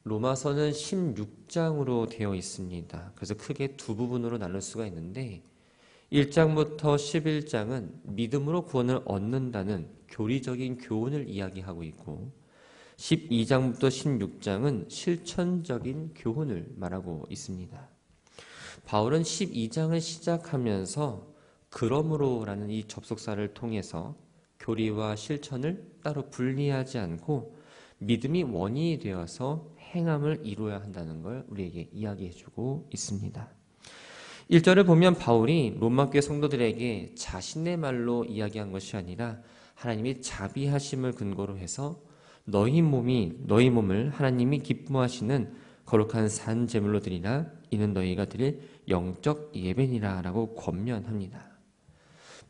로마서는 16장으로 되어 있습니다. 그래서 크게 두 부분으로 나눌 수가 있는데 1장부터 11장은 믿음으로 구원을 얻는다는 교리적인 교훈을 이야기하고 있고 12장부터 16장은 실천적인 교훈을 말하고 있습니다. 바울은 12장을 시작하면서 그러므로라는 이 접속사를 통해서 교리와 실천을 따로 분리하지 않고 믿음이 원인이 되어서 행함을 이루어야 한다는 걸 우리에게 이야기해주고 있습니다. 1절을 보면 바울이 로마교회 성도들에게 자신의 말로 이야기한 것이 아니라 하나님이 자비하심을 근거로 해서 너희 몸을 하나님이 기뻐하시는 거룩한 산 제물로 드리라. 이는 너희가 드릴 영적 예배니라 라고 권면합니다.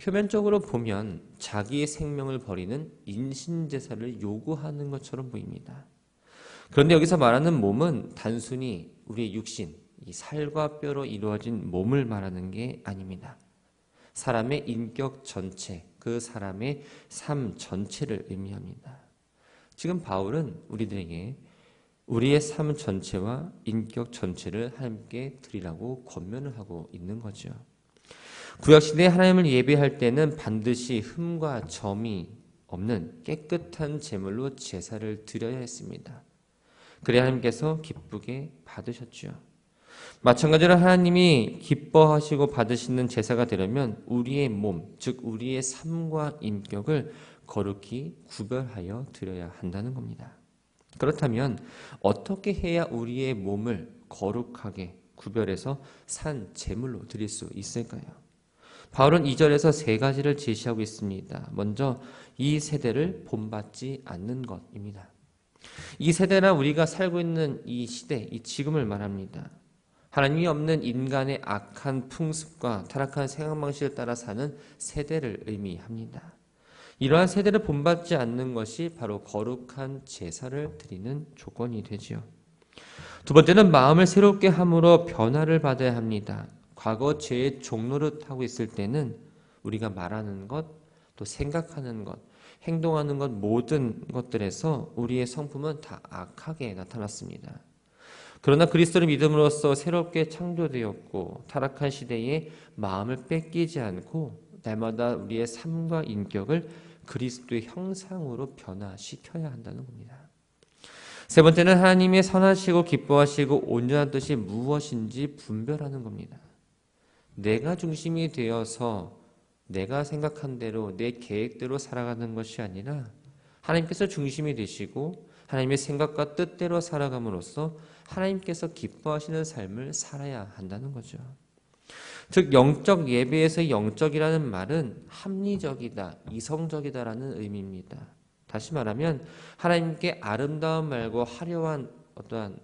표면적으로 보면 자기의 생명을 버리는 인신제사를 요구하는 것처럼 보입니다. 그런데 여기서 말하는 몸은 단순히 우리의 육신, 이 살과 뼈로 이루어진 몸을 말하는 게 아닙니다. 사람의 인격 전체, 그 사람의 삶 전체를 의미합니다. 지금 바울은 우리들에게 우리의 삶 전체와 인격 전체를 하나님께 드리라고 권면을 하고 있는 거죠. 구약시대에 하나님을 예배할 때는 반드시 흠과 점이 없는 깨끗한 제물로 제사를 드려야 했습니다. 그래야 하나님께서 기쁘게 받으셨죠. 마찬가지로 하나님이 기뻐하시고 받으시는 제사가 되려면 우리의 몸, 즉 우리의 삶과 인격을 거룩히 구별하여 드려야 한다는 겁니다. 그렇다면 어떻게 해야 우리의 몸을 거룩하게 구별해서 산 제물로 드릴 수 있을까요? 바울은 2절에서 세 가지를 제시하고 있습니다. 먼저 이 세대를 본받지 않는 것입니다. 이 세대나 우리가 살고 있는 이 시대, 이 지금을 말합니다. 하나님이 없는 인간의 악한 풍습과 타락한 생활 방식을 따라 사는 세대를 의미합니다. 이러한 세대를 본받지 않는 것이 바로 거룩한 제사를 드리는 조건이 되지요. 두 번째는 마음을 새롭게 함으로 변화를 받아야 합니다. 과거 죄의 종노릇하고 있을 때는 우리가 말하는 것, 또 생각하는 것, 행동하는 것 모든 것들에서 우리의 성품은 다 악하게 나타났습니다. 그러나 그리스도를 믿음으로써 새롭게 창조되었고 타락한 시대에 마음을 뺏기지 않고 날마다 우리의 삶과 인격을 그리스도의 형상으로 변화시켜야 한다는 겁니다. 세 번째는 하나님의 선하시고 기뻐하시고 온전한 뜻이 무엇인지 분별하는 겁니다. 내가 중심이 되어서 내가 생각한 대로 내 계획대로 살아가는 것이 아니라 하나님께서 중심이 되시고 하나님의 생각과 뜻대로 살아감으로써 하나님께서 기뻐하시는 삶을 살아야 한다는 거죠. 즉 영적 예배에서 영적이라는 말은 합리적이다, 이성적이다라는 의미입니다. 다시 말하면 하나님께 아름다운 말과 화려한 어떠한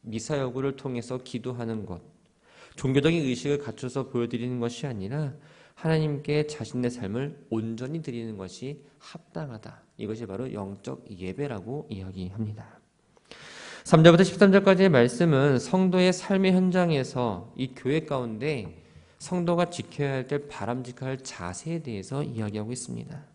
미사여구를 통해서 기도하는 것, 종교적인 의식을 갖춰서 보여드리는 것이 아니라 하나님께 자신의 삶을 온전히 드리는 것이 합당하다. 이것이 바로 영적 예배라고 이야기합니다. 3절부터 13절까지의 말씀은 성도의 삶의 현장에서 이 교회 가운데 성도가 지켜야 될 바람직할 자세에 대해서 이야기하고 있습니다.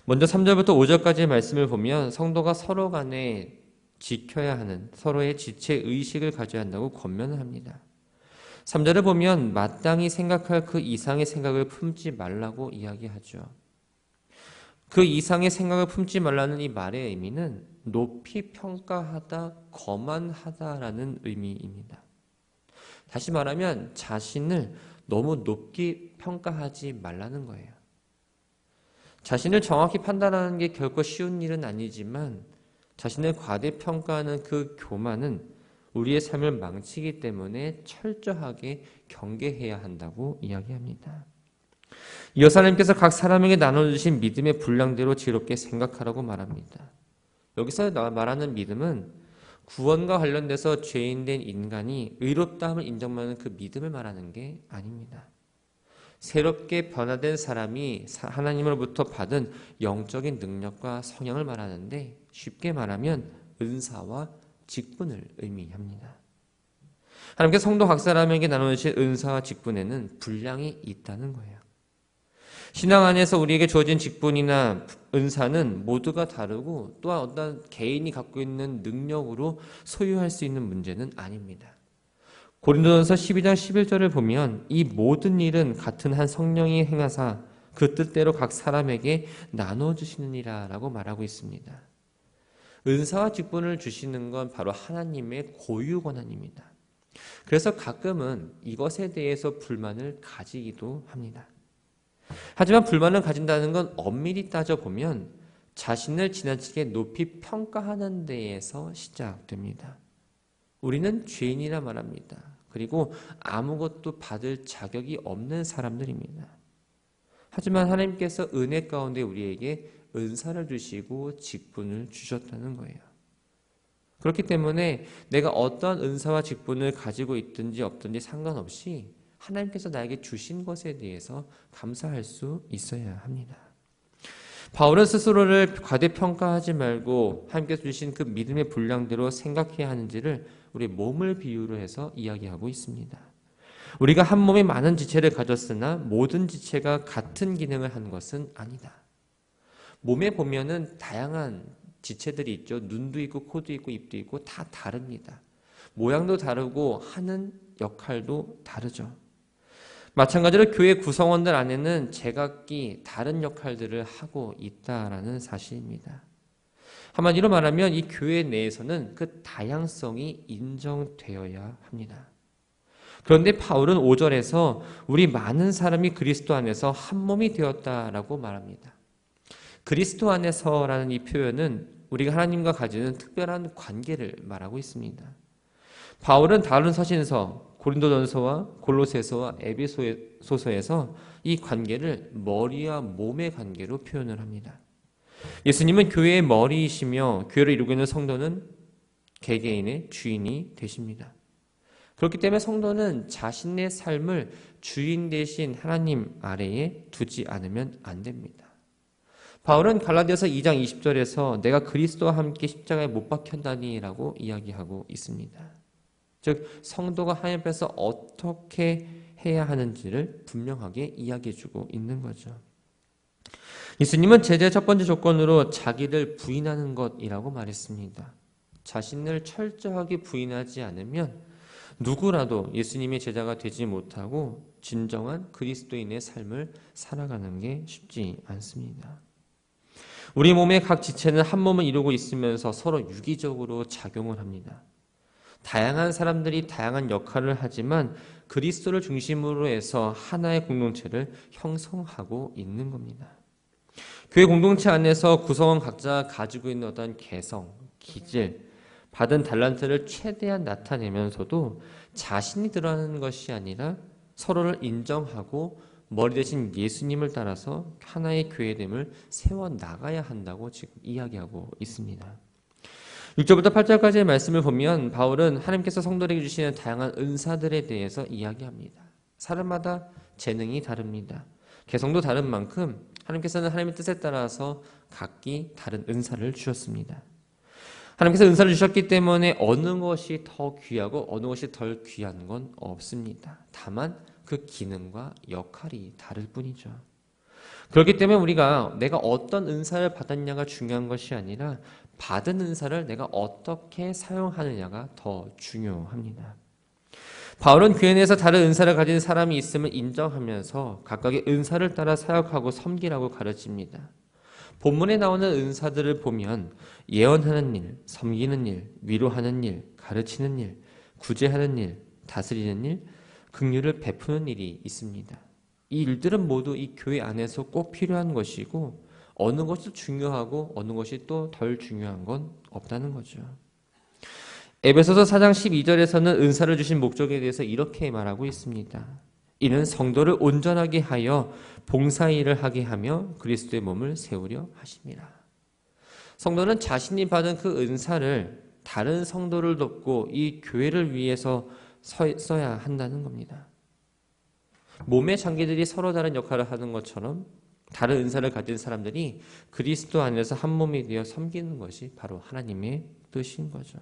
먼저 3절부터 5절까지의 말씀을 보면 성도가 서로 간에 지켜야 하는 서로의 지체의식을 가져야 한다고 권면을 합니다. 3절을 보면 마땅히 생각할 그 이상의 생각을 품지 말라고 이야기하죠. 그 이상의 생각을 품지 말라는 이 말의 의미는 높이 평가하다, 거만하다라는 의미입니다. 다시 말하면 자신을 너무 높게 평가하지 말라는 거예요. 자신을 정확히 판단하는 게 결코 쉬운 일은 아니지만 자신을 과대평가하는 그 교만은 우리의 삶을 망치기 때문에 철저하게 경계해야 한다고 이야기합니다. 이어서 하나님께서 각 사람에게 나눠주신 믿음의 분량대로 지혜롭게 생각하라고 말합니다. 여기서 말하는 믿음은 구원과 관련돼서 죄인된 인간이 의롭다함을 인정하는 그 믿음을 말하는 게 아닙니다. 새롭게 변화된 사람이 하나님으로부터 받은 영적인 능력과 성향을 말하는데 쉽게 말하면 은사와 직분을 의미합니다. 하나님께 성도 각 사람에게 나누신 은사와 직분에는 분량이 있다는 거예요. 신앙 안에서 우리에게 주어진 직분이나 은사는 모두가 다르고 또한 어떤 개인이 갖고 있는 능력으로 소유할 수 있는 문제는 아닙니다. 고린도전서 12장 11절을 보면 이 모든 일은 같은 한 성령이 행하사 그 뜻대로 각 사람에게 나눠주시느니라 라고 말하고 있습니다. 은사와 직분을 주시는 건 바로 하나님의 고유 권한입니다. 그래서 가끔은 이것에 대해서 불만을 가지기도 합니다. 하지만 불만을 가진다는 건 엄밀히 따져보면 자신을 지나치게 높이 평가하는 데에서 시작됩니다. 우리는 죄인이라 말합니다. 그리고 아무것도 받을 자격이 없는 사람들입니다. 하지만 하나님께서 은혜 가운데 우리에게 은사를 주시고 직분을 주셨다는 거예요. 그렇기 때문에 내가 어떠한 은사와 직분을 가지고 있든지 없든지 상관없이 하나님께서 나에게 주신 것에 대해서 감사할 수 있어야 합니다. 바울은 스스로를 과대평가하지 말고 하나님께서 주신 그 믿음의 분량대로 생각해야 하는지를 우리 몸을 비유로 해서 이야기하고 있습니다. 우리가 한 몸에 많은 지체를 가졌으나 모든 지체가 같은 기능을 하는 것은 아니다. 몸에 보면은 다양한 지체들이 있죠. 눈도 있고 코도 있고 입도 있고 다 다릅니다. 모양도 다르고 하는 역할도 다르죠. 마찬가지로 교회 구성원들 안에는 제각기 다른 역할들을 하고 있다라는 사실입니다. 한마디로 말하면 이 교회 내에서는 그 다양성이 인정되어야 합니다. 그런데 바울은 5절에서 우리 많은 사람이 그리스도 안에서 한 몸이 되었다라고 말합니다. 그리스도 안에서라는 이 표현은 우리가 하나님과 가지는 특별한 관계를 말하고 있습니다. 바울은 다른 서신서 고린도전서와 골로새서와 에베소서에서 이 관계를 머리와 몸의 관계로 표현을 합니다. 예수님은 교회의 머리이시며 교회를 이루고 있는 성도는 개개인의 주인이 되십니다. 그렇기 때문에 성도는 자신의 삶을 주인 대신 하나님 아래에 두지 않으면 안 됩니다. 바울은 갈라디아서 2장 20절에서 내가 그리스도와 함께 십자가에 못 박혔다니 라고 이야기하고 있습니다. 즉 성도가 하나님 앞에서 어떻게 해야 하는지를 분명하게 이야기해주고 있는 거죠. 예수님은 제자의 첫 번째 조건으로 자기를 부인하는 것이라고 말했습니다. 자신을 철저하게 부인하지 않으면 누구라도 예수님의 제자가 되지 못하고 진정한 그리스도인의 삶을 살아가는 게 쉽지 않습니다. 우리 몸의 각 지체는 한 몸을 이루고 있으면서 서로 유기적으로 작용을 합니다. 다양한 사람들이 다양한 역할을 하지만 그리스도를 중심으로 해서 하나의 공동체를 형성하고 있는 겁니다. 교회 공동체 안에서 구성원 각자 가지고 있는 어떤 개성, 기질, 받은 달란트를 최대한 나타내면서도 자신이 드러나는 것이 아니라 서로를 인정하고 머리 대신 예수님을 따라서 하나의 교회됨을 세워나가야 한다고 지금 이야기하고 있습니다. 6절부터 8절까지의 말씀을 보면 바울은 하나님께서 성도에게 주시는 다양한 은사들에 대해서 이야기합니다. 사람마다 재능이 다릅니다. 개성도 다른 만큼 하나님께서는 하나님의 뜻에 따라서 각기 다른 은사를 주셨습니다. 하나님께서 은사를 주셨기 때문에 어느 것이 더 귀하고 어느 것이 덜 귀한 건 없습니다. 다만 그 기능과 역할이 다를 뿐이죠. 그렇기 때문에 우리가 내가 어떤 은사를 받았냐가 중요한 것이 아니라 받은 은사를 내가 어떻게 사용하느냐가 더 중요합니다. 바울은 교회 내에서 다른 은사를 가진 사람이 있음을 인정하면서 각각의 은사를 따라 사역하고 섬기라고 가르칩니다. 본문에 나오는 은사들을 보면 예언하는 일, 섬기는 일, 위로하는 일, 가르치는 일, 구제하는 일, 다스리는 일, 긍휼을 베푸는 일이 있습니다. 이 일들은 모두 이 교회 안에서 꼭 필요한 것이고 어느 것이 중요하고 어느 것이 또 덜 중요한 건 없다는 거죠. 에베소서 4장 12절에서는 은사를 주신 목적에 대해서 이렇게 말하고 있습니다. 이는 성도를 온전하게 하여 봉사일을 하게 하며 그리스도의 몸을 세우려 하심이라. 성도는 자신이 받은 그 은사를 다른 성도를 돕고 이 교회를 위해서 써야 한다는 겁니다. 몸의 장기들이 서로 다른 역할을 하는 것처럼 다른 은사를 가진 사람들이 그리스도 안에서 한 몸이 되어 섬기는 것이 바로 하나님의 뜻인 거죠.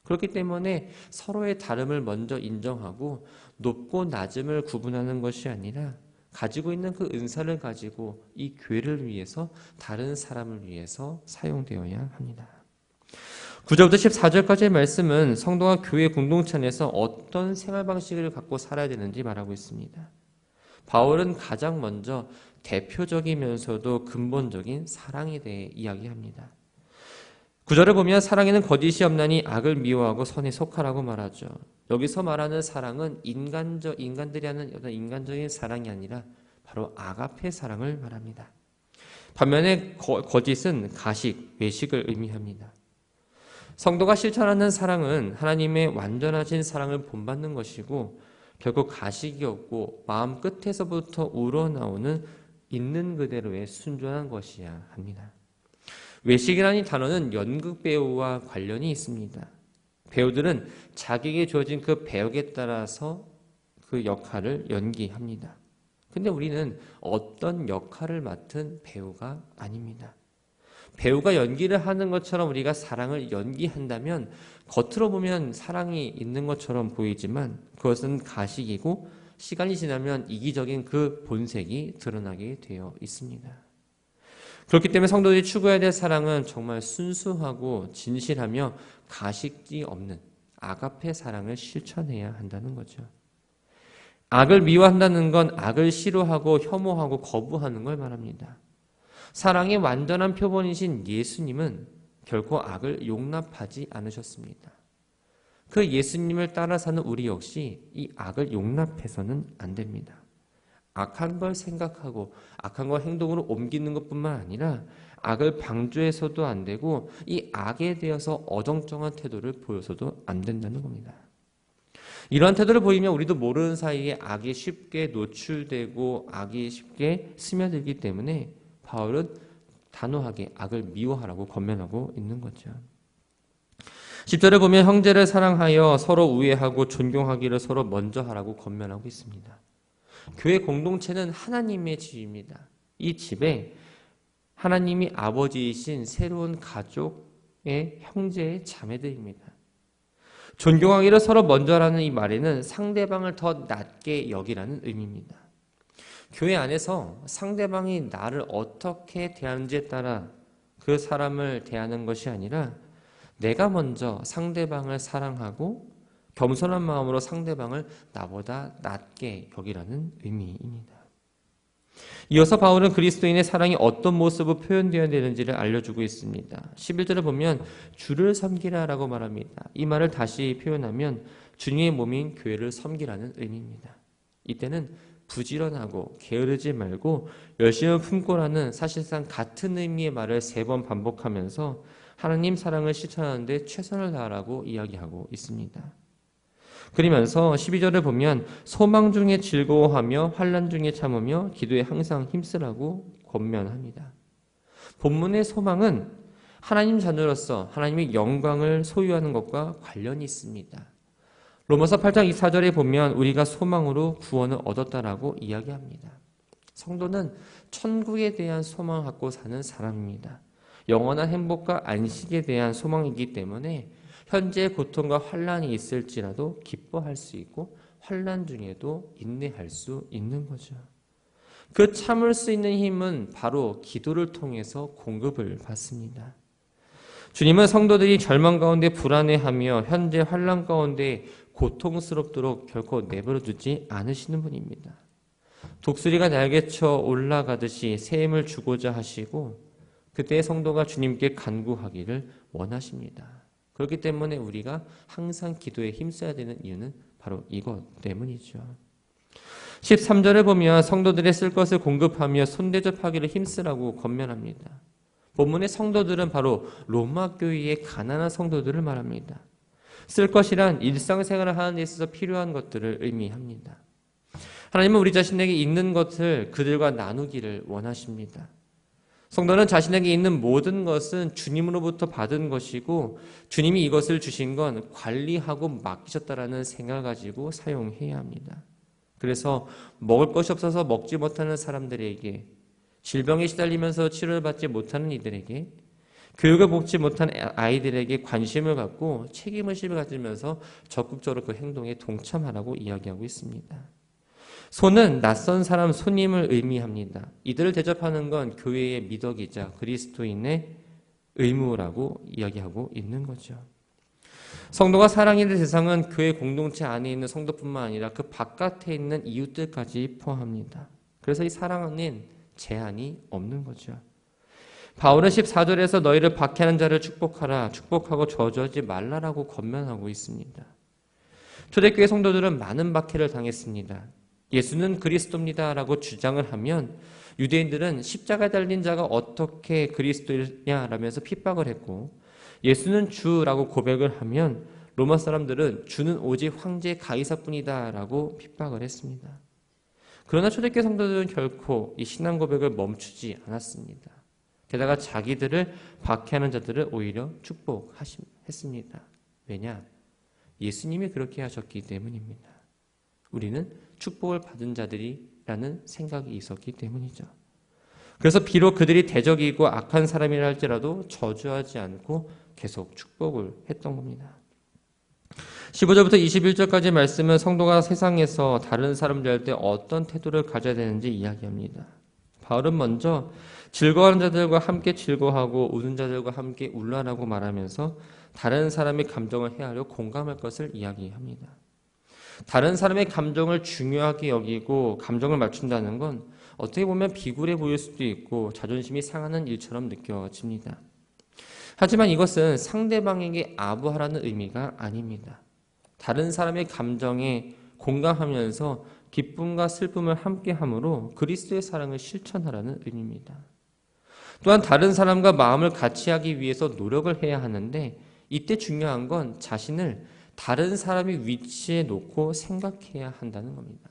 그렇기 때문에 서로의 다름을 먼저 인정하고 높고 낮음을 구분하는 것이 아니라 가지고 있는 그 은사를 가지고 이 교회를 위해서 다른 사람을 위해서 사용되어야 합니다. 9절부터 14절까지의 말씀은 성도가 교회 공동체 안에서 어떤 생활 방식을 갖고 살아야 되는지 말하고 있습니다. 바울은 가장 먼저 대표적이면서도 근본적인 사랑에 대해 이야기합니다. 9절을 보면 사랑에는 거짓이 없나니 악을 미워하고 선에 속하라고 말하죠. 여기서 말하는 사랑은 인간들이 하는 어떤 인간적인 사랑이 아니라 바로 아가페 사랑을 말합니다. 반면에 거짓은 가식, 외식을 의미합니다. 성도가 실천하는 사랑은 하나님의 완전하신 사랑을 본받는 것이고 결국 가식이 없고 마음 끝에서부터 우러나오는 있는 그대로의 순전한 것이어야 합니다. 외식이라는 단어는 연극 배우와 관련이 있습니다. 배우들은 자기에게 주어진 그 배역에 따라서 그 역할을 연기합니다. 근데 우리는 어떤 역할을 맡은 배우가 아닙니다. 배우가 연기를 하는 것처럼 우리가 사랑을 연기한다면 겉으로 보면 사랑이 있는 것처럼 보이지만 그것은 가식이고 시간이 지나면 이기적인 그 본색이 드러나게 되어 있습니다. 그렇기 때문에 성도들이 추구해야 될 사랑은 정말 순수하고 진실하며 가식이 없는 아가페 사랑을 실천해야 한다는 거죠. 악을 미워한다는 건 악을 싫어하고 혐오하고 거부하는 걸 말합니다. 사랑의 완전한 표본이신 예수님은 결코 악을 용납하지 않으셨습니다. 그 예수님을 따라 사는 우리 역시 이 악을 용납해서는 안 됩니다. 악한 걸 생각하고 악한 걸 행동으로 옮기는 것뿐만 아니라 악을 방조해서도 안 되고 이 악에 대해서 어정쩡한 태도를 보여서도 안 된다는 겁니다. 이러한 태도를 보이면 우리도 모르는 사이에 악에 쉽게 노출되고 악이 쉽게 스며들기 때문에 바울은 단호하게 악을 미워하라고 권면하고 있는 거죠. 10절에 보면 형제를 사랑하여 서로 우애하고 존경하기를 서로 먼저 하라고 권면하고 있습니다. 교회 공동체는 하나님의 집입니다. 이 집에 하나님이 아버지이신 새로운 가족의 형제의 자매들입니다. 존경하기를 서로 먼저라는 이 말에는 상대방을 더 낮게 여기라는 의미입니다. 교회 안에서 상대방이 나를 어떻게 대하는지에 따라 그 사람을 대하는 것이 아니라 내가 먼저 상대방을 사랑하고 겸손한 마음으로 상대방을 나보다 낮게 여기라는 의미입니다. 이어서 바울은 그리스도인의 사랑이 어떤 모습으로 표현되어야 되는지를 알려주고 있습니다. 11절을 보면 주를 섬기라라고 말합니다. 이 말을 다시 표현하면 주님의 몸인 교회를 섬기라는 의미입니다. 이때는 부지런하고 게으르지 말고 열심을 품고라는 사실상 같은 의미의 말을 3번 반복하면서 하나님 사랑을 실천하는 데 최선을 다하라고 이야기하고 있습니다. 그러면서 12절을 보면 소망 중에 즐거워하며 환난 중에 참으며 기도에 항상 힘쓰라고 권면합니다. 본문의 소망은 하나님 자녀로서 하나님의 영광을 소유하는 것과 관련이 있습니다. 로마서 8장 24절에 보면 우리가 소망으로 구원을 얻었다라고 이야기합니다. 성도는 천국에 대한 소망을 갖고 사는 사람입니다. 영원한 행복과 안식에 대한 소망이기 때문에 현재의 고통과 환난이 있을지라도 기뻐할 수 있고 환난 중에도 인내할 수 있는 거죠. 그 참을 수 있는 힘은 바로 기도를 통해서 공급을 받습니다. 주님은 성도들이 절망 가운데 불안해하며 현재 환난 가운데 고통스럽도록 결코 내버려 두지 않으시는 분입니다. 독수리가 날개쳐 올라가듯이 새 힘을 주고자 하시고 그때 성도가 주님께 간구하기를 원하십니다. 그렇기 때문에 우리가 항상 기도에 힘써야 되는 이유는 바로 이것 때문이죠. 13절을 보면 성도들의 쓸 것을 공급하며 손대접하기를 힘쓰라고 권면합니다. 본문의 성도들은 바로 로마 교회의 가난한 성도들을 말합니다. 쓸 것이란 일상생활을 하는 데 있어서 필요한 것들을 의미합니다. 하나님은 우리 자신에게 있는 것을 그들과 나누기를 원하십니다. 성도는 자신에게 있는 모든 것은 주님으로부터 받은 것이고 주님이 이것을 주신 건 관리하고 맡기셨다라는 생각을 가지고 사용해야 합니다. 그래서 먹을 것이 없어서 먹지 못하는 사람들에게, 질병에 시달리면서 치료를 받지 못하는 이들에게, 교육을 받지 못한 아이들에게 관심을 갖고 책임의식을 가지면서 적극적으로 그 행동에 동참하라고 이야기하고 있습니다. 손은 낯선 사람, 손님을 의미합니다. 이들을 대접하는 건 교회의 미덕이자 그리스도인의 의무라고 이야기하고 있는 거죠. 성도가 사랑해야 될 대상은 교회 공동체 안에 있는 성도뿐만 아니라 그 바깥에 있는 이웃들까지 포함합니다. 그래서 이 사랑은 제한이 없는 거죠. 바울은 14절에서 너희를 박해하는 자를 축복하라, 축복하고 저주하지 말라라고 권면하고 있습니다. 초대교회 성도들은 많은 박해를 당했습니다. 예수는 그리스도입니다라고 주장을 하면 유대인들은 십자가에 달린 자가 어떻게 그리스도냐라면서 핍박을 했고, 예수는 주라고 고백을 하면 로마 사람들은 주는 오직 황제 가이사뿐이다라고 핍박을 했습니다. 그러나 초대교회 성도들은 결코 이 신앙 고백을 멈추지 않았습니다. 게다가 자기들을 박해하는 자들을 오히려 축복했습니다. 왜냐? 예수님이 그렇게 하셨기 때문입니다. 우리는 축복을 받은 자들이라는 생각이 있었기 때문이죠. 그래서 비록 그들이 대적이고 악한 사람이라 할지라도 저주하지 않고 계속 축복을 했던 겁니다. 15절부터 21절까지 말씀은 성도가 세상에서 다른 사람들 할 때 어떤 태도를 가져야 되는지 이야기합니다. 바울은 먼저 즐거워하는 자들과 함께 즐거워하고 우는 자들과 함께 울라라고 말하면서 다른 사람의 감정을 헤아려 공감할 것을 이야기합니다. 다른 사람의 감정을 중요하게 여기고 감정을 맞춘다는 건 어떻게 보면 비굴해 보일 수도 있고 자존심이 상하는 일처럼 느껴집니다. 하지만 이것은 상대방에게 아부하라는 의미가 아닙니다. 다른 사람의 감정에 공감하면서 기쁨과 슬픔을 함께함으로 그리스도의 사랑을 실천하라는 의미입니다. 또한 다른 사람과 마음을 같이 하기 위해서 노력을 해야 하는데 이때 중요한 건 자신을 다른 사람의 위치에 놓고 생각해야 한다는 겁니다.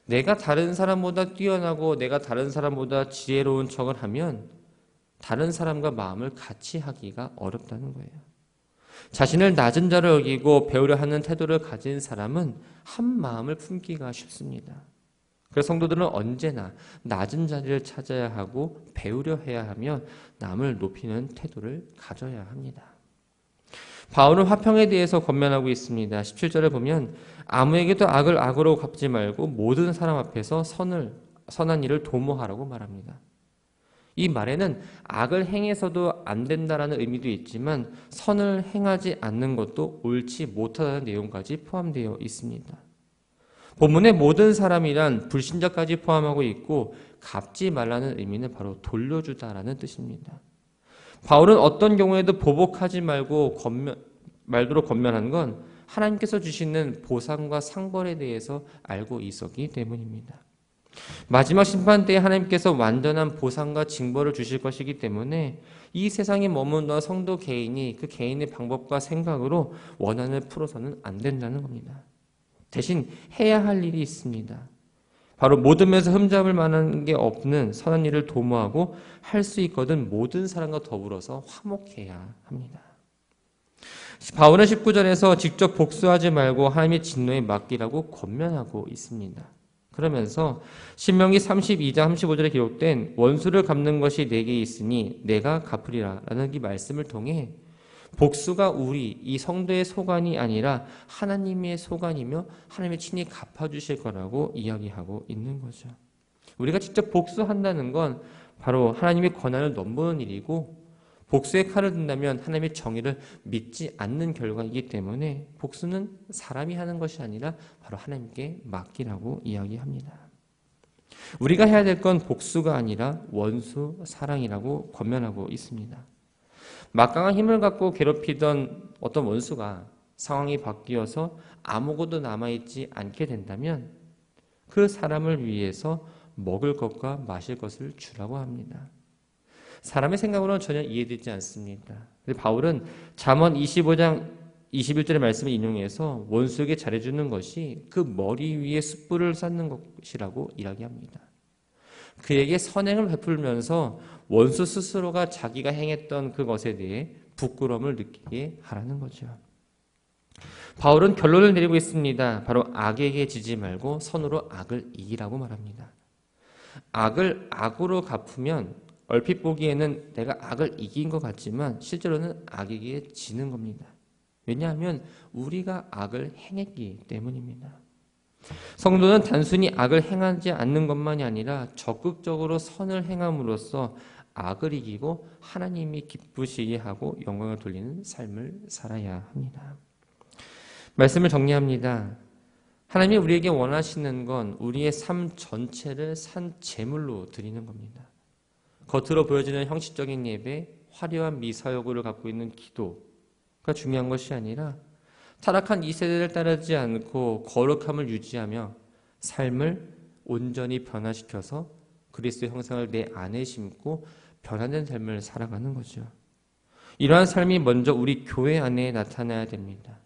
내가 다른 사람보다 뛰어나고 내가 다른 사람보다 지혜로운 척을 하면 다른 사람과 마음을 같이 하기가 어렵다는 거예요. 자신을 낮은 자로 여기고 배우려 하는 태도를 가진 사람은 한 마음을 품기가 쉽습니다. 그래서 성도들은 언제나 낮은 자리를 찾아야 하고 배우려 해야 하며 남을 높이는 태도를 가져야 합니다. 바울은 화평에 대해서 권면하고 있습니다. 17절에 보면 아무에게도 악을 악으로 갚지 말고 모든 사람 앞에서 선한 일을 도모하라고 말합니다. 이 말에는 악을 행해서도 안 된다라는 의미도 있지만 선을 행하지 않는 것도 옳지 못하다는 내용까지 포함되어 있습니다. 본문의 모든 사람이란 불신자까지 포함하고 있고 갚지 말라는 의미는 바로 돌려주다라는 뜻입니다. 바울은 어떤 경우에도 보복하지 말도록 권면한 건 하나님께서 주시는 보상과 상벌에 대해서 알고 있었기 때문입니다. 마지막 심판 때에 하나님께서 완전한 보상과 징벌을 주실 것이기 때문에 이 세상에 머문던 성도 개인이 그 개인의 방법과 생각으로 원한을 풀어서는 안 된다는 겁니다. 대신 해야 할 일이 있습니다. 바로 모든 면에서 흠잡을 만한 게 없는 선한 일을 도모하고 할 수 있거든 모든 사람과 더불어서 화목해야 합니다. 바울은 19절에서 직접 복수하지 말고 하나님의 진노에 맡기라고 권면하고 있습니다. 그러면서 신명기 32장 35절에 기록된 원수를 갚는 것이 내게 있으니 내가 갚으리라 라는 이 말씀을 통해 복수가 우리 이 성도의 소관이 아니라 하나님의 소관이며 하나님의 친히 갚아주실 거라고 이야기하고 있는 거죠. 우리가 직접 복수한다는 건 바로 하나님의 권한을 넘보는 일이고 복수의 칼을 든다면 하나님의 정의를 믿지 않는 결과이기 때문에 복수는 사람이 하는 것이 아니라 바로 하나님께 맡기라고 이야기합니다. 우리가 해야 될 건 복수가 아니라 원수 사랑이라고 권면하고 있습니다. 막강한 힘을 갖고 괴롭히던 어떤 원수가 상황이 바뀌어서 아무것도 남아있지 않게 된다면 그 사람을 위해서 먹을 것과 마실 것을 주라고 합니다. 사람의 생각으로는 전혀 이해되지 않습니다. 바울은 잠언 25장 21절의 말씀을 인용해서 원수에게 잘해주는 것이 그 머리 위에 숯불을 쌓는 것이라고 이야기합니다. 그에게 선행을 베풀면서 원수 스스로가 자기가 행했던 그것에 대해 부끄러움을 느끼게 하라는 거죠. 바울은 결론을 내리고 있습니다. 바로 악에게 지지 말고 선으로 악을 이기라고 말합니다. 악을 악으로 갚으면 얼핏 보기에는 내가 악을 이긴 것 같지만 실제로는 악에게 지는 겁니다. 왜냐하면 우리가 악을 행했기 때문입니다. 성도는 단순히 악을 행하지 않는 것만이 아니라 적극적으로 선을 행함으로써 악을 이기고 하나님이 기쁘시게 하고 영광을 돌리는 삶을 살아야 합니다. 말씀을 정리합니다. 하나님이 우리에게 원하시는 건 우리의 삶 전체를 산 제물로 드리는 겁니다. 겉으로 보여지는 형식적인 예배, 화려한 미사여구를 갖고 있는 기도가 중요한 것이 아니라 타락한 이 세대를 따르지 않고 거룩함을 유지하며 삶을 온전히 변화시켜서 그리스도의 형상을 내 안에 심고 변화된 삶을 살아가는 거죠. 이러한 삶이 먼저 우리 교회 안에 나타나야 됩니다.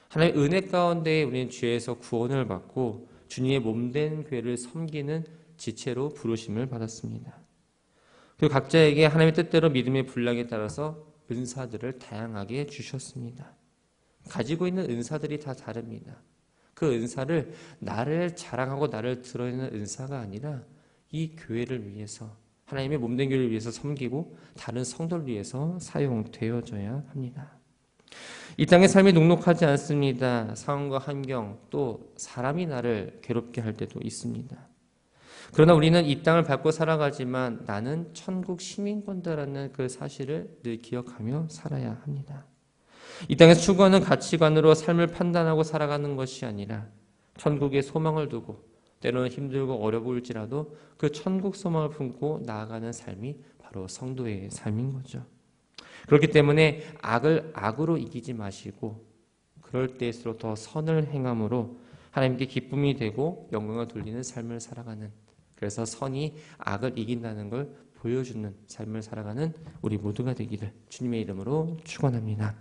하나님의 은혜 가운데 우리는 죄에서 구원을 받고 주님의 몸된 교회를 섬기는 지체로 부르심을 받았습니다. 그리고 각자에게 하나님의 뜻대로 믿음의 분량에 따라서 은사들을 다양하게 주셨습니다. 가지고 있는 은사들이 다 다릅니다. 그 은사를 나를 자랑하고 나를 드러내는 은사가 아니라 이 교회를 위해서 하나님의 몸된 교회를 위해서 섬기고 다른 성도를 위해서 사용되어져야 합니다. 이 땅의 삶이 녹록하지 않습니다. 상황과 환경 또 사람이 나를 괴롭게 할 때도 있습니다. 그러나 우리는 이 땅을 밟고 살아가지만 나는 천국 시민권다라는 그 사실을 늘 기억하며 살아야 합니다. 이 땅에서 추구하는 가치관으로 삶을 판단하고 살아가는 것이 아니라 천국에 소망을 두고 때로는 힘들고 어려울지라도 그 천국 소망을 품고 나아가는 삶이 바로 성도의 삶인 거죠. 그렇기 때문에 악을 악으로 이기지 마시고 그럴 때일수록 더 선을 행함으로 하나님께 기쁨이 되고 영광을 돌리는 삶을 살아가는, 그래서 선이 악을 이긴다는 걸 보여주는 삶을 살아가는 우리 모두가 되기를 주님의 이름으로 축원합니다.